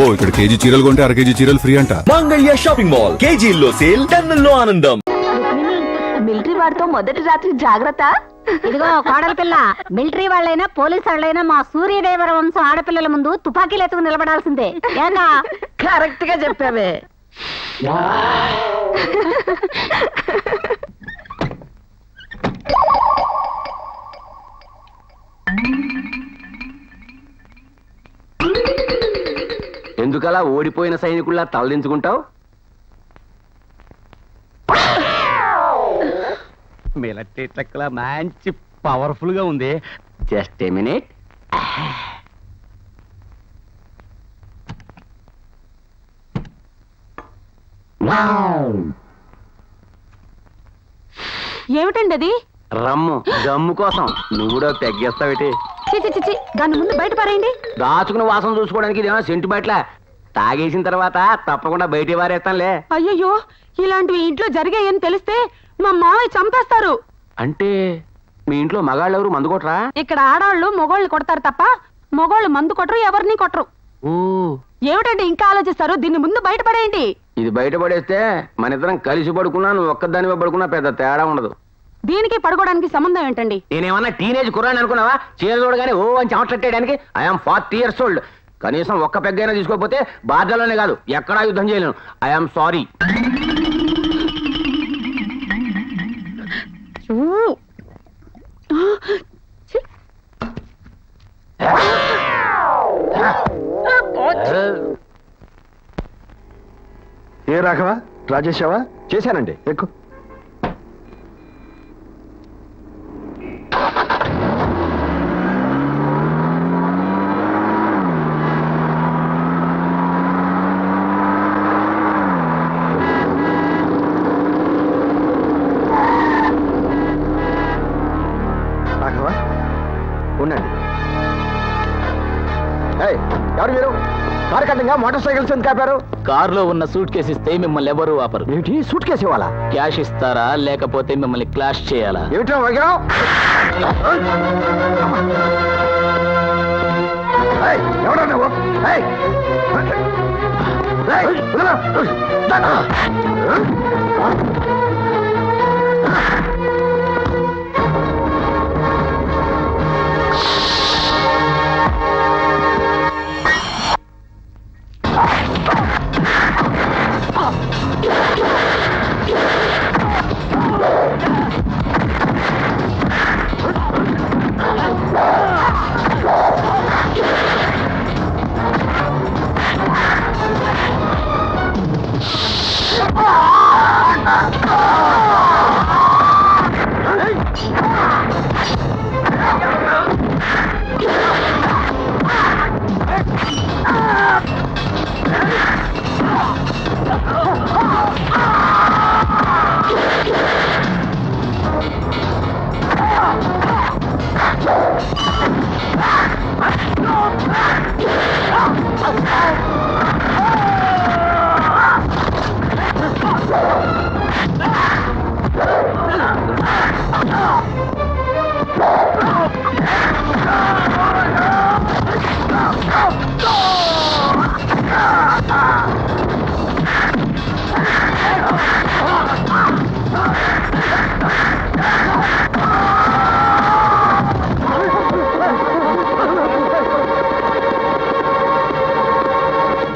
అబ్బో ఇక్కడ కేజీ చీరలు కొంటే అర కేజీ చీరలు ఫ్రీ అంట. మంగళ్య షాపింగ్ మాల్, కేజీల్లో సేల్, టన్నుల్లో ఆనందం. మిలిటరీ వారితో మొదటి రాత్రి జాగ్రత్త. ఇదిగో కోడల పిల్ల, మిలిటరీ వాళ్ళైనా పోలీసు వాళ్ళైనా మా సూర్యదేవర వంశం ఆడపిల్లల ముందు తుపాకీలు ఎత్తుకు నిలబడాల్సిందే. ఏంగా కరెక్ట్ గా చెప్పావే. ఎందుకలా ఓడిపోయిన సైనికుల్లా తలదించుకుంటావు? మిలిటరీ ట్రక్లా మంచి పవర్ఫుల్ గా ఉంది. Just a minute. ఏమిటండి అది? రమ్ము జమ్ము కోసం నువ్వు కూడా తెగ్గేస్తావేటి? చిచి దాని ముందు బయట పారేయండి. దాచుకుని వాసన చూసుకోవడానికి ఇదేమో సెంటు బయట. తాగేసిన తర్వాత తప్పకుండా బయట వారేస్తానులే. అయ్యయ్యో, ఇలాంటివి ఇంట్లో జరిగాయని తెలిస్తే మా మావయ్య చంపేస్తారు. అంటే మీ ఇంట్లో మగాళ్ళు ఎవరు మందు కొట్టరా? ఇక్కడ ఆడవాళ్ళు మొగోళ్ళు కొడతారు తప్ప మగోళ్ళు మందు కొట్టరు, ఎవరిని కొట్టరు. ఓ, ఏమిటండి ఇంకా ఆలోచిస్తారు? దీన్ని ముందు బయట పడేయండి. ఇది బయట పడేస్తే మన ఇద్దరం కలిసి పడుకున్నా, నువ్వు ఒక్కదానివే పడుకున్నా పెద్ద తేడా ఉండదు. దీనికి పడుకోవడానికి సంబంధం ఏంటండి? నేనేమన్నా టీనేజ్ కుర్రాన్ని అనుకున్నావా? చీర చూడగానే ఓ అని చెమటట్టేయడానికి? I'm 40 years old. కనీసం ఒక్క పెగ్గైనా తీసుకోకపోతే బార్డర్లోనే కాదు ఎక్కడా యుద్ధం చేయలేను. I'm sorry. ఏ రాఘవా, రాజేశావా? చేశానండి. ఎక్కు. రాఘవా ఉండండి. ఎవరు మీరు? కారు కట్టంగా మోటార్ సైకిల్స్ ఎందుకు కాపారు? కారులో ఉన్న సూట్ కేసు ఇస్తే మిమ్మల్ని ఎవరు ఆపరు. ఏమిటి సూట్ కేసు ఇవ్వాలా? క్యాష్ ఇస్తారా లేకపోతే మిమ్మల్ని క్లాష్ చేయాలా? ఏమిటో వగరావు? ఎవడా నువ్వు?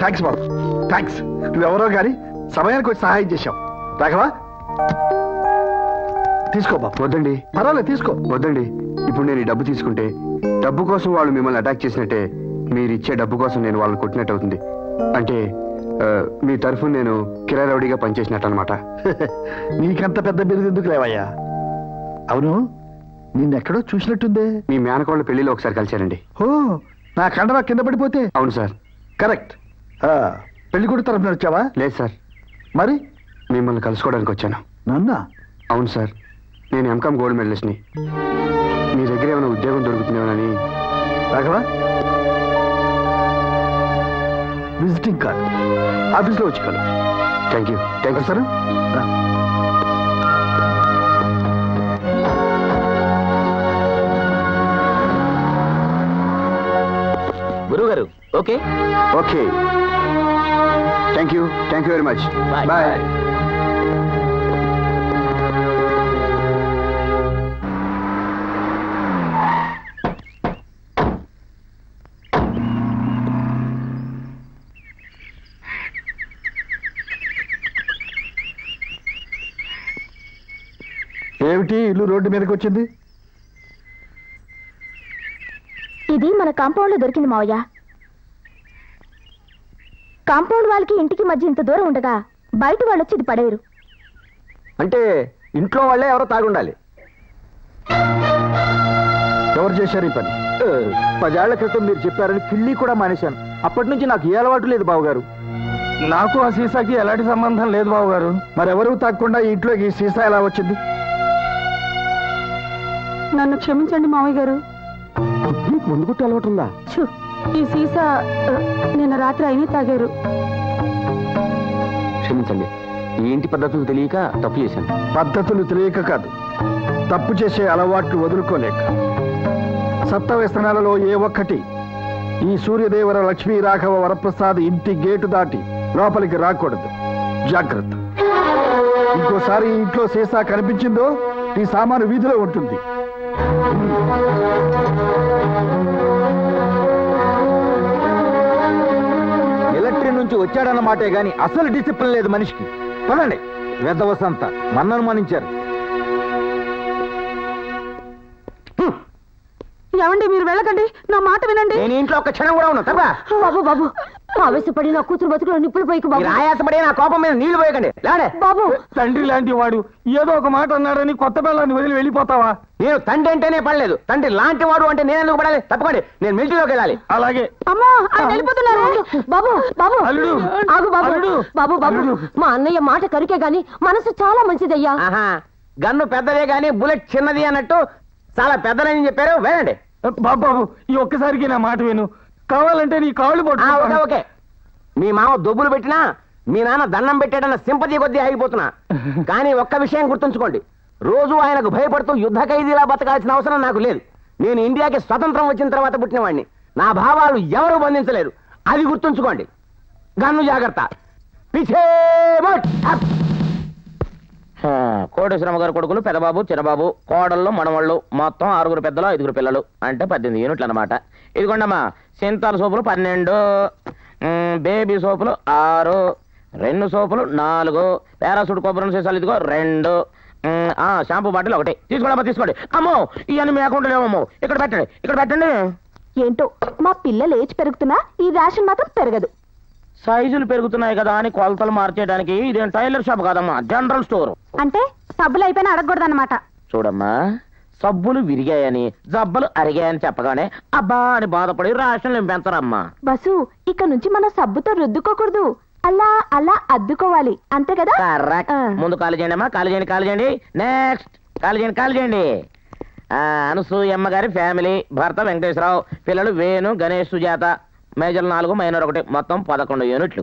థ్యాంక్స్ బాబు, థ్యాంక్స్. నువ్వెవరో గాని సమయానికి వచ్చి సహాయం చేశావు. రాఘవా తీసుకో బాబు. వద్దండి. పర్వాలేదు తీసుకో. వద్దండి. ఇప్పుడు నేను ఈ డబ్బు తీసుకుంటే డబ్బు కోసం వాళ్ళు మిమ్మల్ని అటాక్ చేసినట్టే, మీరు ఇచ్చే డబ్బు కోసం నేను వాళ్ళని కొట్టినట్టు అవుతుంది. అంటే మీ తరఫున నేను కిరాయి రౌడీగా పనిచేసినట్టు అనమాట. నీకంత పెద్ద బిరుదు ఎందుకు లేవయ్యా? అవును, నిన్నెక్కడో చూసినట్టుందే. మీ మేనకోళ్ళ పెళ్లిలో ఒకసారి కలిశారండి. ఓ, నా కండవా కింద పడిపోతే? అవును సార్. కరెక్ట్. పెళ్లి కొడుకు తరఫున వచ్చావా? లేదు సార్. మరి మిమ్మల్ని కలుసుకోవడానికి వచ్చాను. నన్నా? అవును సార్, నేను ఎంకామ్ గోల్డ్ మెడలిస్ట్ని. మీ దగ్గర ఏమైనా ఉద్యోగం దొరుకుతుందేమోనని. రాఘవా, విజిటింగ్ కార్డ్ ఆఫీస్లో వచ్చి కలు. Thank you. Thank you sir. గురువు గారు okay. Okay. Thank you very much Bye. Bye. ఏమిటి ఇల్లు రోడ్డు మీదకి వచ్చింది? ఇది మన కాంపౌండ్ లో దొరికింది మావయ్య. కాంపౌండ్ వాళ్ళకి ఇంటికి మధ్య ఇంత దూరం ఉండగా బయట వాళ్ళు వచ్చి ఇది పడేరు. అంటే ఇంట్లో వాళ్ళే ఎవరో తాగుండాలి. ఎవరు చేశారు ఈ పని? 10 ఏళ్ల క్రితం మీరు చెప్పారని కిళ్ళి కూడా మానేశాను. అప్పటి నుంచి నాకు ఏ అలవాటు లేదు బావగారు. నాకు ఆ సీసాకి ఎలాంటి సంబంధం లేదు బావగారు. మరెవరూ తాగకుండా ఈ ఇంట్లోకి ఈ సీసా ఎలా వచ్చింది? నన్ను క్షమించండి మావయ్య గారు. నీకు ముందు కొట్టి అలవాటు ఉందా? ఈ సీసా నిన్న రాత్రి అయినా తాగారు. క్షమించండి, ఈ ఇంటి పద్ధతులు తెలియక తప్పు చేశాను. పద్ధతులు తెలియక కాదు, తప్పు చేసే అలవాట్లు వదులుకోలేక. సప్త వ్యసనాలలో ఏ ఒక్కటి ఈ సూర్యదేవర లక్ష్మీ రాఘవ వరప్రసాద్ ఇంటి గేటు దాటి లోపలికి రాకూడదు. జాగ్రత్త. ఇంకోసారి ఈ ఇంట్లో సీసా కనిపించిందో ఈ సామాను వీధిలో ఉంటుంది. మిలిటరీ నుంచి వచ్చాడన్నమాటే గాని అసలు డిసిప్లిన్ లేదు మనిషికి. పదండి, వేదవసంత మన్ను అనుమానించారు. ఏమండి, మీరు వెళ్ళకండి, నా మాట వినండి. నేను ఇంట్లో ఒక క్షణం కూడా ఉన్నాను. తప్ప బాబు బాబు ఆవేశపడి నా కూతురు బతుకులో నిప్పులు పోయికు బాబు. ఆయాసపడి నా కోపం మీద నీళ్లు పోయకండి. లేడే బాబు తండ్రి లాంటి వాడు ఏదో ఒక మాట అన్నాడని కొత్త పిల్లాన్ని వదిలి వెళ్ళిపోతావా? నేను తండ్రి అంటేనే పడలేదు. తండ్రి లాంటి వాడు అంటే నేను ఎందుకు పడాలి? తప్పకండి, నేను మిలిటరీలోకి వెళ్ళాలి. అలాగే. అమ్మా, ఆయన వెళ్ళిపోతున్నారు. బాబు బాబు అల్లుడు, ఆగు బాబు. అల్లుడు, బాబు బాబు అల్లుడు. మా అన్నయ్య మాట కరికే గాని మనసు చాలా మంచిదయ్యా. ఆహా, గన్ను పెద్దదే గాని బుల్లెట్ చిన్నది అన్నట్టు చాలా పెద్దదని చెప్పారు. వెళ్ళండి. బాబు ఈ ఒక్కసారికి నా మాట విను. కావాలంటే నీ కాళ్ళు ఓకే పట్టు. ఓకే. మీ మామ దొబ్బులు పెట్టినా మీ నాన్న దండం పెట్టాడన్న సింపతి కొద్దీ ఆగిపోతున్నా. కానీ ఒక్క విషయం గుర్తుంచుకోండి, రోజు ఆయనకు భయపడుతూ యుద్ధ ఖైదీలా బతకాల్సిన అవసరం నాకు లేదు. నేను ఇండియాకి స్వతంత్రం వచ్చిన తర్వాత పుట్టినవాడిని. నా భావాలు ఎవరు బంధించలేరు. అది గుర్తుంచుకోండి. గన్ను జాగ్రత్త. కోటేశ్వరమ్మ గారు కొడుకులు పెదబాబు, చిన్నబాబు, కోడళ్ళు, మనవాళ్ళు, మొత్తం 6 పెద్దలు, 5 పిల్లలు, అంటే 18 యూనిట్లు అనమాట. ఇదిగోండమ్మా, సింతాల్ సోపులు 12, బేబీ సోపులు 6, 2 సోపులు 4, పారాసూట్ కొబ్బరి సీసాలు ఇదిగో 2, షాంపూ బాటిల్ 1. తీసుకోండి తీసుకోండి. అమ్మో, ఇవన్నీ మీ అకౌంట్లో లేవమ్మో. ఇక్కడ పెట్టండి. ఏంటో మా పిల్లలు ఏజ్ పెరుగుతున్నా ఈ రేషన్ మాత్రం పెరగదు. సైజులు పెరుగుతున్నాయి కదా అని కొలతలు మార్చేయడానికి ఇదేం టైలర్ షాప్ కాదమ్మా, జనరల్ స్టోర్. అంటే సబ్బులు అయిపోయినా అడగకూడదు అనమాట. చూడమ్మా, సబ్బులు విరిగాయని జబ్బలు అరిగాయని చెప్పగానే అబ్బా అని బాధపడి రేషన్ పెంచరమ్మా. బసు, ఇక నుంచి మనం సబ్బుతో రుద్దుకోకూడదు, అలా అలా అద్దుకోవాలి, అంతే కదా? కరెక్ట్. ముందు కాలు చేయండి అమ్మా, కాలు చేయండి. నెక్స్ట్ కాలు చేయండి. అనసూయమ్మ గారి ఫ్యామిలీ, భర్త వెంకటేశ్వరరావు, పిల్లలు వేణు, గణేష్, సుజాత, మేజర్ 4, మైనర్ 1, మొత్తం 11 యూనిట్లు.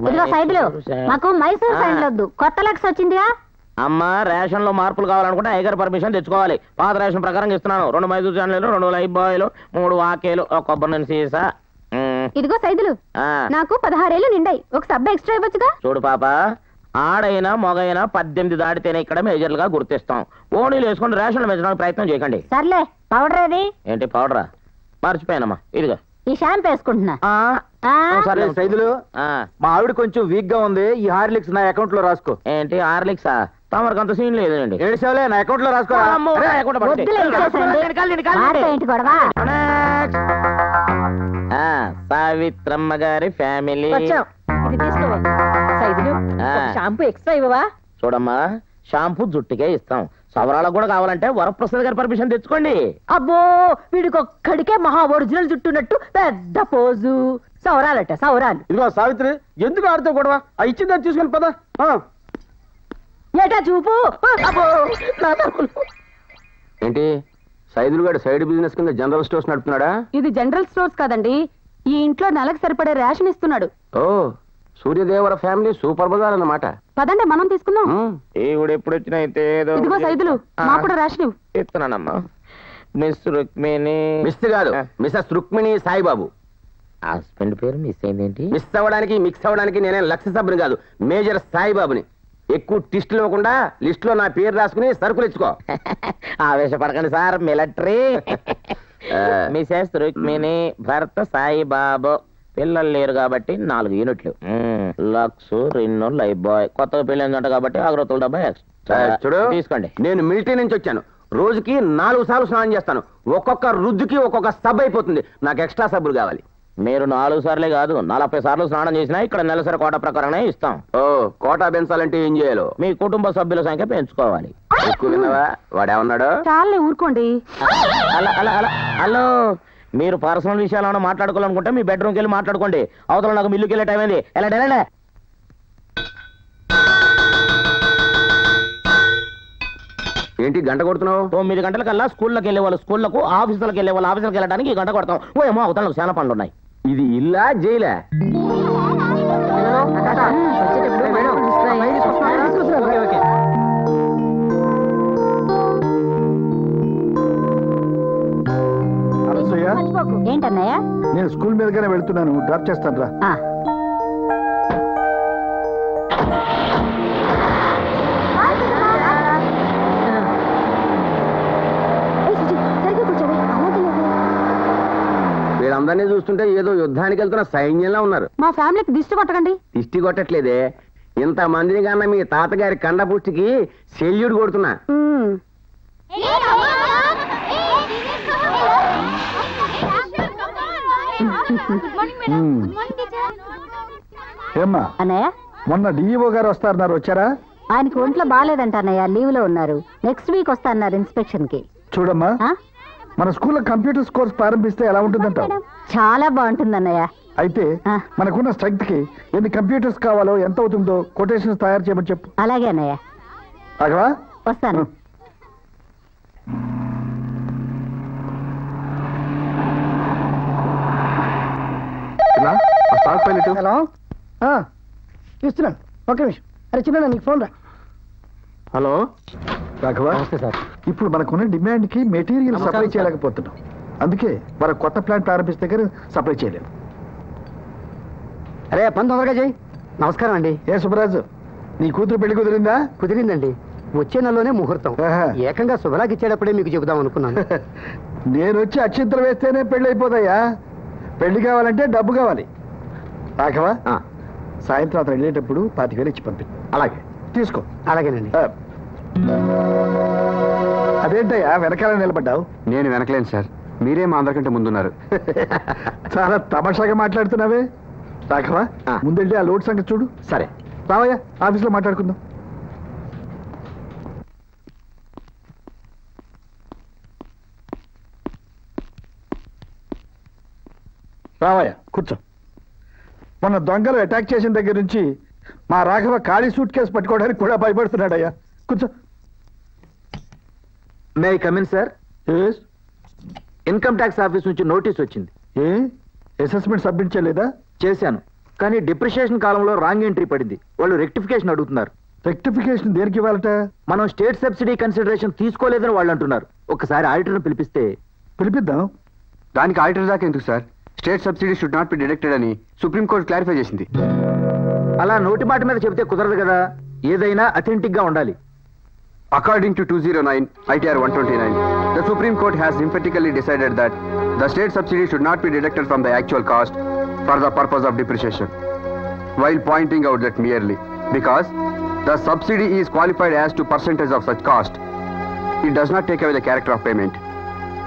ఇదిగో సైడ్లు, మాకు మైసూర్ సైడ్లు వద్దు, కొత్త లక్స్ వచ్చిందిగా. అమ్మా, రేషన్ లో మార్పులు కావాలనుకుంటే అయ్యగారు పర్మిషన్ తెచ్చుకోవాలి. పాత రేషన్ ప్రకారం ఇస్తున్నాను. 2 మైసూర్ శాండ్లు, 2 లైఫ్ బాయ్లు, 3 వాకేలు, 1 కొబ్బరి నూనె సీసా. ఇదిగో సైదులు, నాకు 16 ఏళ్ళు నిండాయి, ఒక సబ్బు ఎక్స్ట్రా ఇవ్వచ్చుగా. చూడు పాప, ఆడైనా మగైనా 18 దాటితేనే ఇక్కడ మేజర్లుగా గుర్తిస్తాం. ఓణీలు వేసుకుని రేషన్లు పెంచడానికి ప్రయత్నం చేయకండి. సర్లే, పౌడర్ ఏది? ఏంటి పౌడరా? మర్చిపోయానమ్మా, ఇదిగో ఈ షాంపూ వేసుకుంటున్నా. సరే సైదులు, మా ఆవిడ కొంచెం వీక్ గా ఉంది. ఈ హార్లిక్స్ నా అకౌంట్ లో రాసుకో. ఏంటి హార్లిక్సా? తమరికి అంత సీన్ లేదండి. ఏడ్చావులే, నా అకౌంట్ లో రాసుకో. వద్దులే, ఇంకేసండి. వాడితో ఏంటి గొడవ? సావిత్రమ్మ గారి ఫ్యామిలీ. ఇది తీసుకో. సైదులు, షాంపూ ఎక్స్ట్రా ఇవ్వవా? చూడమ్మా, షాంపూ జుట్టుకే ఇస్తాం. సవరాలకు కూడా కావాలంటే వరప్రసాద్ గారి పర్మిషన్ తెచ్చుకోండి. అబ్బో, వీడికొక్కడికే మహా ఒరిజినల్ జుట్టున్నట్టు పెద్ద పోజు. సౌరాలట సౌరాలు. ఇదిగో సావిత్రి, ఎందుకు ఆడితే గొడవ? ఆ ఇచ్చిందని తీసుకుని పద. ఏటా చూపు. అబ్బో, నా తప్పులు. ఏంటి, సైదులు గారు సైడ్ బిజినెస్ కింద జనరల్ స్టోర్స్ నడుపుతున్నాడా? ఇది జనరల్ స్టోర్స్ కాదండి, ఈ ఇంట్లో నెలకు సరిపడే రేషన్ ఇస్తున్నాడు. ఓ, సూర్యదేవర ఫ్యామిలీ సూపర్ బజార్ అన్నమాట. పదండి, మనం తీసుకుందాం. ఈవిడ ఎప్పుడు వచ్చినా అయితే ఏదో ఇదిగో సైదులు, మా కూడా రేషన్ ఇవ్వు. ఇస్తున్నానమ్మా. మిస్ రుక్మిణి. మిస్ కాదు, మిసెస్ రుక్మిణి సాయిబాబు. హస్బెండ్ పేరు మిస్ అయిందేంటి? మిస్ అవ్వడానికి మిక్స్ అవ్వడానికి నేనే లక్ష సభ్యుని కాదు, మేజర్ సాయిబాబుని. ఎక్కువ టిస్టులు ఇవ్వకుండా లిస్ట్ లో నా పేరు రాసుకుని సరుకులు ఇచ్చుకో. ఆవేశపడకండి సార్, మిలిటరీ. మిసెస్ రుక్మిణి, భర్త సాయిబాబు. పిల్లలు లేరు కాబట్టి 4 యూనిట్లు. Lux, Rin, Lifebuoy. కొత్తగా పెళ్ళిందంట కాబట్టి అగరత్తుల డబ్బా ఎక్స్ట్రా. చూడు, తీసుకోండి. నేను మిలిటరీ నుంచి వచ్చాను. రోజుకి 4 సార్లు స్నానం చేస్తాను. ఒక్కొక్క రుద్దుకి ఒక్కొక్క సబ్ అయిపోతుంది. నాకు ఎక్స్ట్రా సబ్బులు కావాలి. మీరు 4 సార్లే కాదు 40 సార్లు స్నానం చేసినా ఇక్కడ నెలసరి కోట ప్రకారమే ఇస్తాం. ఓ, కోటా పెంచాలంటే ఏం చేయాలో? మీ కుటుంబ సభ్యుల సంఖ్య పెంచుకోవాలి. ఎక్కువ విన్నావా? వాడేమన్నాడు? చాలే ఊరుకోండి. హలో, మీరు పర్సనల్ విషయాలు ఏమైనా మాట్లాడుకోవాలనుకుంటే మీ బెడ్రూమ్కి వెళ్ళి మాట్లాడుకోండి. అవతల నాకు మిల్లుకి వెళ్ళే టైం అయింది. ఎలా ఏంటి గంట కొడుతున్నావు? 9 గంటలకల్లా స్కూళ్ళకి వెళ్ళే వాళ్ళు స్కూళ్ళకు, ఆఫీసులకు వెళ్ళే వాళ్ళు ఆఫీసులకు వెళ్ళడానికి ఈ గంట కొడతాం. ఓ ఏమో అవతల నాకు చాలా పనులు ఉన్నాయి. ఇది ఇల్లా జైలా? అనసూయ, ఏంటన్నయ్య? నేను స్కూల్ మీదగానే వెళ్తున్నాను, డ్రాప్ చేస్తాను రా. వీళ్ళందరినీ చూస్తుంటే ఏదో యుద్ధానికి వెళ్తున్న సైన్యంలా ఉన్నారు. మా ఫ్యామిలీకి దిష్టి కొట్టకండి. దిష్టి కొట్టట్లేదే, ఇంత మందిని కన్నా మీ తాతగారి కండపుష్టికి సెల్యూట్ కొడుతున్నా. ఏమ్మా, అన్నయ్య, మొన్న డిఈఓ గారు వస్తారన్నారు, వచ్చారా? ఆయనకి ఒంట్లో బాగాలేదంట అన్నయ్య, లీవ్ లో ఉన్నారు. నెక్స్ట్ వీక్ వస్తారన్నారు ఇన్స్పెక్షన్ కి. చూడమ్మా, మన స్కూల్లో కంప్యూటర్స్ కోర్స్ ప్రారంభిస్తే ఎలా ఉంటుందంటావు? చాలా బాగుంటుంది అన్నయ్య. అయితే మనకున్న స్ట్రెంగ్త్ కి ఎన్ని కంప్యూటర్స్ కావాలో, ఎంత అవుతుందో కొటేషన్స్ తయారు చేయమని చెప్పు. అలాగే అన్నయ్య, రాఘవా, వస్తాను. హలో, ఇస్తున్నాను, ఒక్క నిమిషం. అరే చిన్న, నీకు ఫోన్ రా. Hello Raghava, sir. ఇప్పుడు మనకున్న డిమాండ్ కి మెటీరియల్ సప్లై చేయలేకపోతున్నాం. అందుకే మన కొత్త ప్లాంట్ ప్రారంభిస్తే కానీ సప్లై చేయలేము. అరే పని తొందరగా చేయి. నమస్కారం అండి. ఏ సుబ్బరాజు, నీ కూతురు పెళ్లి కుదిరిందా? కుదిరిందండి, వచ్చే నెలలోనే ముహూర్తం. ఆహా. ఏకంగా శుభలాకి ఇచ్చేటప్పుడే మీకు చెబుదాం అనుకున్నాను. నేను వచ్చి అక్షింతలు వేస్తేనే పెళ్లి అయిపోతాయా? పెళ్లి కావాలంటే డబ్బు కావాలి. రాఘవా, సాయంత్రం అతను వెళ్ళేటప్పుడు 25,000 ఇచ్చి పంపి. అలాగే తీసుకో. అలాగేనండి. అదేంటయ్యా వెనకాల నిలబడ్డావు? నేను వెనకలేను సార్, మీరే మా అందరికంటే ముందున్నారు. చాలా తమాషాగా మాట్లాడుతున్నావే. రాఘవా, ముందెళ్ళి ఆ లోడ్ సంగతి చూడు. సరే రావయ్యా, ఆఫీస్లో మాట్లాడుకుందాం. రావయ్యా, కూర్చో. మొన్న దొంగలు అటాక్ చేసిన దగ్గర నుంచి మా రాఘవ ఖాళీ సూట్ కేసు పట్టుకోవడానికి కూడా భయపడుతున్నాడయ్యా. కూర్చో. May I come in sir? Income tax office నుంచి నోటీస్ వచ్చింది. ఏ అసెస్మెంట్ సబ్మిట్ చేయలేదా? చేశాను, కానీ డిప్రిషియేషన్ కాలంలో రాంగ్ ఎంట్రీ పడింది. వాళ్ళు రెక్టిఫికేషన్ అడుగుతున్నారు. రెక్టిఫికేషన్ దేనికి ఇవ్వాలట? మనం స్టేట్ సబ్సిడీ కన్సిడరేషన్ తీసుకోలేదని వాళ్ళు అంటున్నారు. ఒకసారి ఆడిటర్ను పిలిపిస్తే. పిలిపిద్దాం. దానికి ఆడిటర్ దాకా ఎందుకు sir? State subsidy should not be deducted అని సుప్రీంకోర్టు క్లారిఫై చేసింది. అలా నోటి మాట మీద చెబితే కుదరదు కదా, ఏదైనా అథెంటిక్ గా ఉండాలి. According to 209 ITR 129, the Supreme Court has emphatically decided that the state subsidy should not be deducted from the actual cost for the purpose of depreciation, while pointing out that merely because the subsidy is qualified as to percentage of such cost, it does not take away the character of payment,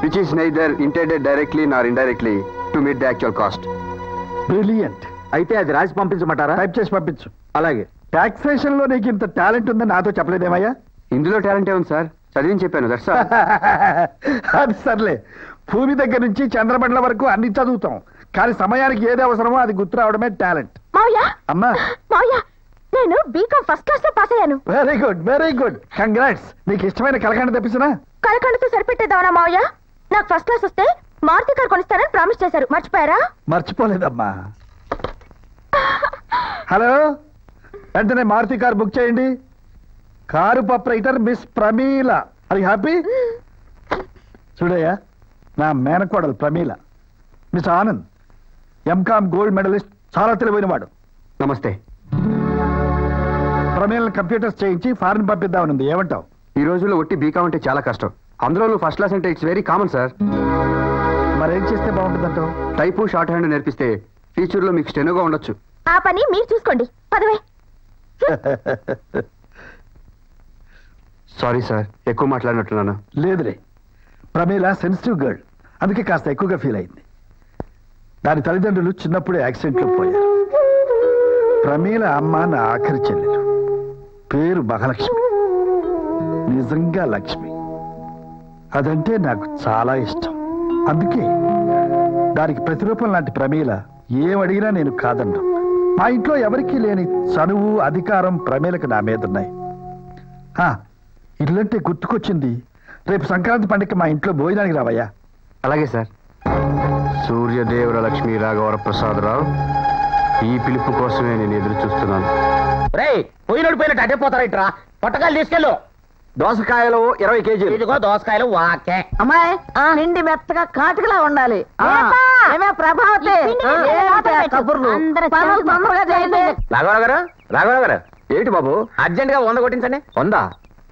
which is neither intended directly nor indirectly to meet the actual cost. Brilliant. అయితే అది రాసి పంపించమంటారా? Type చేసి పంపించు. అలాగే. Taxation లో నీకు ఇంత talent ఉందని నాతో చెప్పలేదేమయ్యా? ఇందులో టాలెంట్ ఏముంది సార్, చదివిని చెప్పాను. దట్స్ అది సర్లే, భూమి దగ్గర నుంచి చంద్రమండలం వరకు అన్ని చదువుతాం, కానీ సమయానికి ఏది అవసరమో అది గుర్తు రావడమే టాలెంట్. మావయ్య, అమ్మా, మావయ్య, నేను బీకాం ఫస్ట్ క్లాస్ లో పాస్ అయ్యాను. Very good, very good, congrats. నీకు ఇష్టమైన కలకండ తెప్పిసినా? కలకండతో సరిపెట్టేదావనా మావయ్య? నాకు ఫస్ట్ క్లాస్ వస్తే మారుతి కారు కొనిస్తానని ప్రామిస్ చేశారు, మర్చిపోయారా? మర్చిపోలేదమ్మా. హలో, వెంటనే మారుతి కారు బుక్ చేయండి. Car proprietor Miss Pramila. అది హ్యాపీ? చూడయ్యా, నా మేనకోడలు Pramila. Miss Anand, MCom gold medalist, చాలా తెలివైన వాడు. నమస్తే. ప్రమేలను కంప్యూటర్స్ చేయించి ఫారిన్ పంపిద్దామనుంది, ఏమంటావు? ఈ రోజుల్లో ఒట్టి బీకామ్ అంటే చాలా కష్టం. అందులో ఫస్ట్ క్లాస్ అంటే ఇట్స్ వెరీ కామన్ సార్. మరేం చేస్తే బాగుంటుందంటావు? టైపు షార్ట్ హ్యాండ్ నేర్పిస్తే ఫ్యూచర్లో మీకు స్టెనోగా ఉండొచ్చు. ఆ పని మీరు చూసుకోండి, పదవే. సారీ సార్, ఎక్కువ మాట్లాడినట్టున్నాను. లేదులే, ప్రమేల సెన్సిటివ్ గర్ల్, అందుకే కాస్త ఎక్కువగా ఫీల్ అయింది. దాని తల్లిదండ్రులు చిన్నప్పుడే యాక్సిడెంట్లో పోయారు. ప్రమేల అమ్మ నా ఆఖరి చెల్లెలు, పేరు మహాలక్ష్మి. నిజంగా లక్ష్మి. అదంటే నాకు చాలా ఇష్టం. అందుకే దానికి ప్రతిరూపం లాంటి ప్రమేల ఏమడిగినా నేను కాదన్నా. మా ఇంట్లో ఎవరికీ లేని చనువు, అధికారం ప్రమేలకు నా మీద ఉన్నాయి. ఇల్లంటే గుర్తుకొచ్చింది, రేపు సంక్రాంతి పండుగ మా ఇంట్లో భోజనానికి రావయ్యా. అలాగే సార్. సూర్యదేవర లక్ష్మీ రాఘవరప్రసాదరావు, ఈ పిలుపు కోసమే నేను ఎదురు చూస్తున్నాను. రే పోయినోడు పోయినట్టు అటే పోతారైట్రా, పొట్టకాయలు తీసుకెళ్ళు. దోసకాయలు 20 కేజీలు. ఇదిగో దోసకాయలు వాకే. అమ్మాయి నిండి మెత్తగా కాటుకలా ఉండాలి. ఏమే ప్రభావతి, ఏంటి ఆ కబుర్లు? పనులు తొందరగా చేయండి. రాఘవరావు గారు, రాఘవరావు గారు, ఏంటి బాబు? అర్జెంట్ గా 100 కొట్టించండి. 100?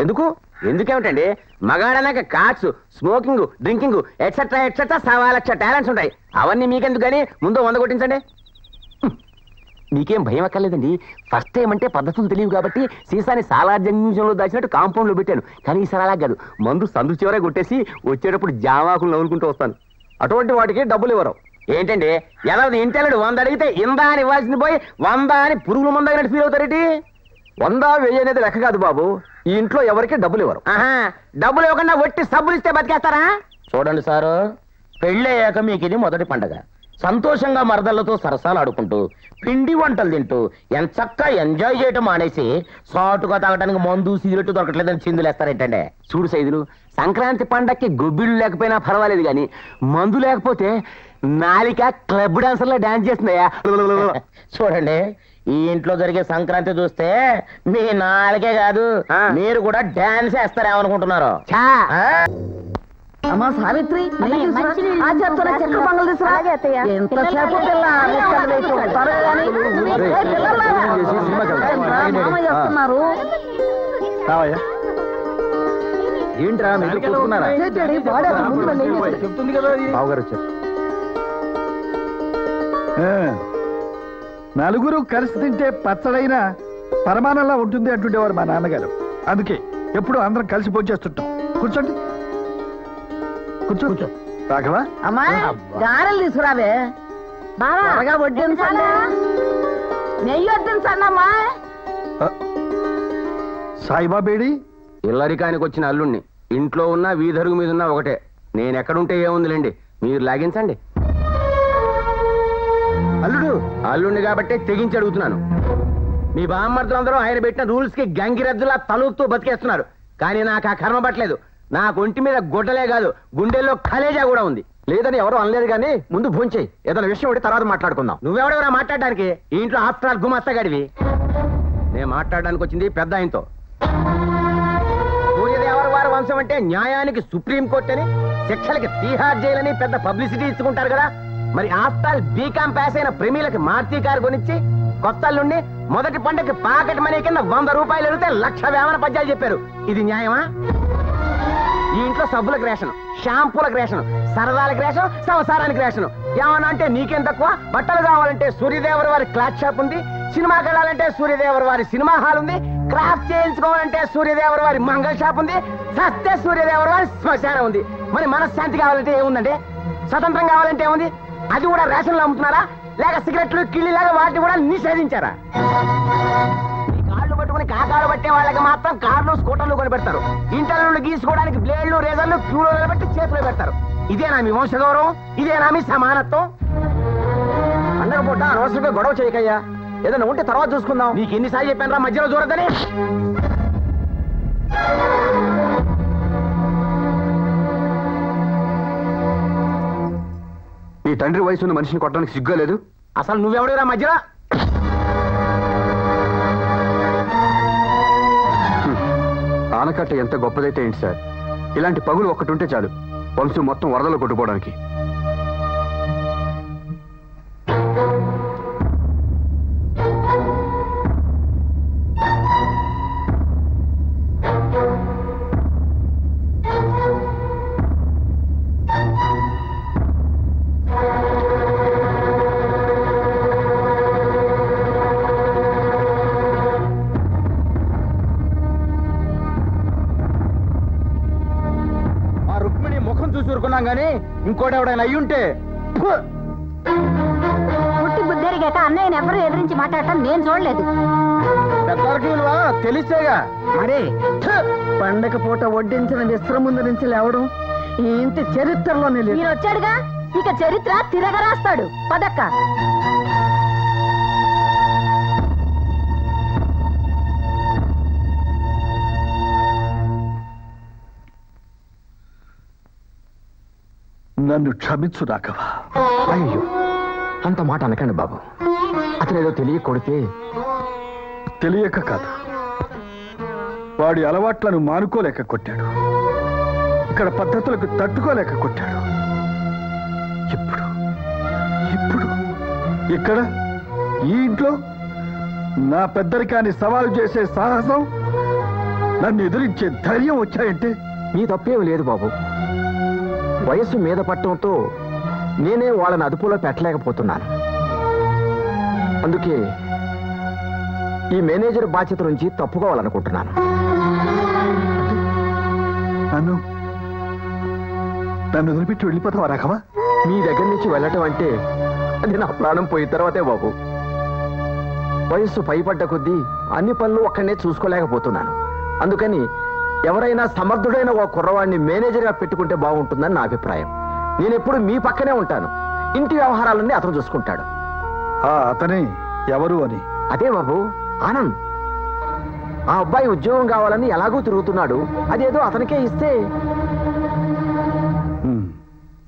ఎందుకు? ఎందుకేమిటండి, మగాడనాక cards, smoking, drinking etcetera etcetera 1,00,000 talents ఉంటాయి. అవన్నీ మీకెందుకు కానీ ముందు 100 కొట్టించండి. మీకేం భయం అక్కర్లేదండి. ఫస్ట్ టైం అంటే పద్ధతులు తెలియవు కాబట్టి సీసాని సాలార్జంలో దాచినట్టు కాంపౌండ్ లో పెట్టాను. కానీ ఈసారి అలా కాదు, మందు సందు చివరే కొట్టేసి వచ్చేటప్పుడు జామాకులు నవ్వుకుంటూ వస్తాను. అటువంటి వాటికి డబ్బులు ఇవ్వరు. ఏంటండి ఎలా ఇంటెళ్ళడు 100 అడిగితే ఇందా అని ఇవ్వాల్సింది పోయి 100 అని పురుగుల మందు అయినట్టు ఫీల్ అవుతారేంటి? 100, 1000 అనేది లెక్క కాదు బాబు. ఈ ఇంట్లో ఎవరికి డబ్బులు ఇవ్వరు. ఆహా, డబ్బులు ఇవ్వకుండా వట్టి సబ్బులు ఇస్తే బతికేస్తారా? చూడండి సారు, పెళ్ళయ్యాక మీకు ఇది మొదటి పండగ. సంతోషంగా మరదళ్లతో సరసాలు ఆడుకుంటూ పిండి వంటలు తింటూ ఎంచక్కా ఎంజాయ్ చేయటం మానేసి సాటుగా తాగడానికి మందు సిగరెట్ దొరకట్లేదని చిందులేస్తారేంటండి? చూడు సైదులు, సంక్రాంతి పండక్కి గొబ్బిళ్ళు లేకపోయినా పర్వాలేదు గాని మందు లేకపోతే నాలిక క్లబ్ డాన్సర్లో డాన్స్ చేస్తున్నాయా. చూడండి, ఈ ఇంట్లో జరిగే సంక్రాంతి చూస్తే మీ నాలుగే కాదు మీరు కూడా డాన్స్ వేస్తారేమనుకుంటున్నారు. అమ్మా సావిత్రి, ఆ చెప్తున్న చెక్క బంగలు తీసుకురా. ఎంతసేపు పిల్ల త్వరగా కానీ. మామ చేస్తున్నారు. రావయ్యా. ఏంట్రా మీరు చూస్తున్నారా? చెప్తుంది కదా బావగారు వచ్చారు. నలుగురు కలిసి తింటే పచ్చడైనా పరమానంలా ఉంటుంది అంటుండేవారు మా నాన్నగారు. అందుకే ఎప్పుడు అందరం కలిసి భోంచేస్తుంటాం. కూర్చోండి, కూర్చో కూర్చో. రాఘవా, అమ్మా గారెలు తీసుకురావే. త్వరగా వడ్డించండి, నెయ్యి వడ్డించండి అమ్మా. సాయిబాబేడి ఇల్లరికానికి వచ్చిన అల్లుణ్ణి. ఇంట్లో ఉన్న వీధరుగు మీద ఉన్న ఒకటే. నేను ఎక్కడుంటే ఏముందిలేండి, మీరు లాగించండి. అల్లుడు అల్లుడిని కాబట్టి తెగించి అడుగుతున్నాను. మీ బామ్మర్దులందరూ ఆయన పెట్టిన రూల్స్ కి గంగిరెద్దులా తలూపుతూ బతికేస్తున్నారు. కానీ నాకు ఆ కర్మ పట్టలేదు. నాకు ఒంటి మీద గుడ్డలే కాదు, గుండెల్లో కలేజా కూడా ఉంది. లేదని ఎవరు అనలేదు కానీ ముందు భోంచేయి. ఏదైనా విషయం ఉంటే తర్వాత మాట్లాడుకుందాం. నువ్వెవడెవరా మాట్లాడడానికి? ఈ ఇంట్లో ఆఫ్టర్ ఆల్ గుమస్తగాడివి. నేను మాట్లాడడానికి వచ్చింది పెద్ద ఆయనతో. సూర్యదేవర వారి వంశం అంటే న్యాయానికి సుప్రీంకోర్టు అని, శిక్షలకి తీహార్ జైలని పెద్ద పబ్లిసిటీ ఇచ్చుకుంటారు కదా. మరి ఆఫ్టర్ ఆల్ బీకాం పాస్ అయిన ప్రేమీలకి మారుతి కారు కొనిచ్చి కొత్త అల్లుండి మొదటి పంటకి పాకెట్ మనీ కింద 100 రూపాయలు అడిగితే 1,00,000 వేమన పద్యాలు చెప్పారు. ఇది న్యాయమా? ఈ ఇంట్లో సబ్బులకు రేషన్, షాంపూలకు రేషన్, సరదాలకు రేషన్, సంసారానికి రేషన్. ఏమన్నా అంటే నీకేం తక్కువ? బట్టలు కావాలంటే సూర్యదేవర వారి క్లాత్ షాప్ ఉంది, సినిమాకి వెళ్ళాలంటే సూర్యదేవర వారి సినిమా హాల్ ఉంది, క్రాఫ్ట్ చేయించుకోవాలంటే సూర్యదేవర వారి మంగళ షాప్ ఉంది, సత్య సూర్యదేవర వారి శ్మశానం ఉంది. మరి మనశ్శాంతి కావాలంటే ఏముందండి? స్వతంత్రం కావాలంటే ఏముంది? అది కూడా రేషన్లో అమ్ముతున్నారా? లేక సిగరెట్లు కిళ్ళిలాగా వాటిని కూడా నిషేధించారా? కాళ్ళు పట్టుకుని కాకాలు పట్టే వాళ్ళకి మాత్రం కార్లు స్కూటర్లు కొని పెడతారు. ఇంటర్లు గీసుకోవడానికి బ్లేడ్లు రేజర్లు క్యూలో పెట్టి చేతిలో పెడతారు. ఇదేనా మీ వంశ గౌరవం? ఇదేనా మీ సమానత్వం? పండగ పూట అనవసరంగా గొడవ చేయకయ్యా. ఏదైనా ఉంటే తర్వాత చూసుకుందాం. నీకు ఎన్నిసార్లు చెప్పాను రా మధ్యలో చూడద్దని? నీ తండ్రి వయసు ఉన్న మనిషిని కొట్టడానికి సిగ్గా లేదు? అసలు నువ్వెవడురా మధ్యలో? ఆనకట్ట ఎంత గొప్పదైతే ఏంటి సార్, ఇలాంటి పగులు ఒక్కటి ఉంటే చాలు వంశం మొత్తం వరదలో కొట్టుకోవడానికి. ఇంకోటి ఎవడైనా అయ్యుంటే పుట్టి బుద్ధెరిగాక అన్నయ్యని ఎవరు ఎదిరించి మాట్లాడటం నేను చూడలేదు. పెద్దవారికి విలువ తెలిసేగా మరి పండగ పూట వడ్డించిన విశ్రముందు నుంచి లేవడం ఈ ఇంటి చరిత్రలోనే లేదు. మీరు వచ్చాడుగా, ఇక చరిత్ర తిరగరాస్తాడు. పదక్క. నన్ను క్షమించు రాఘవ. అయ్యో అంత మాట అనకండి బాబు. అతనేదో తెలియ కొడితే. తెలియక కాదు, వాడి అలవాట్లను మానుకోలేక కొట్టాడు. ఇక్కడ పద్ధతులకు తట్టుకోలేక కొట్టాడు. ఇప్పుడు ఇప్పుడు ఇక్కడ ఈ ఇంట్లో నా పెద్దరికాన్ని సవాలు చేసే సాహసం, నన్ను ఎదిరించే ధైర్యం వచ్చాయంటే నీ తప్పేం లేదు బాబు. వయస్సు మీద పట్టడంతో నేనే వాళ్ళని అదుపులో పెట్టలేకపోతున్నాను. అందుకే ఈ మేనేజర్ బాధ్యత నుంచి తప్పుకోవాలనుకుంటున్నాను. నన్ను వదిలిపెట్టి వెళ్ళిపోతావా రాఘవ? మీ దగ్గర నుంచి వెళ్ళటం అంటే అది నా ప్రాణం పోయిన తర్వాతే బాబు. వయస్సు పైపడ్డ కొద్దీ అన్ని పనులు ఒక్కడనే చూసుకోలేకపోతున్నాను. అందుకని ఎవరైనా సమర్థుడైన ఓ కుర్రవాడిని మేనేజర్గా పెట్టుకుంటే బాగుంటుందని నా అభిప్రాయం. నేనెప్పుడు మీ పక్కనే ఉంటాను. ఇంటి వ్యవహారాలన్నీ అతను చూసుకుంటాడు. అతనే ఎవరు అని? అదే బాబు, ఆనంద్. ఆ అబ్బాయి ఉద్యోగం కావాలని ఎలాగూ తిరుగుతున్నాడు. అదేదో అతనికే ఇస్తే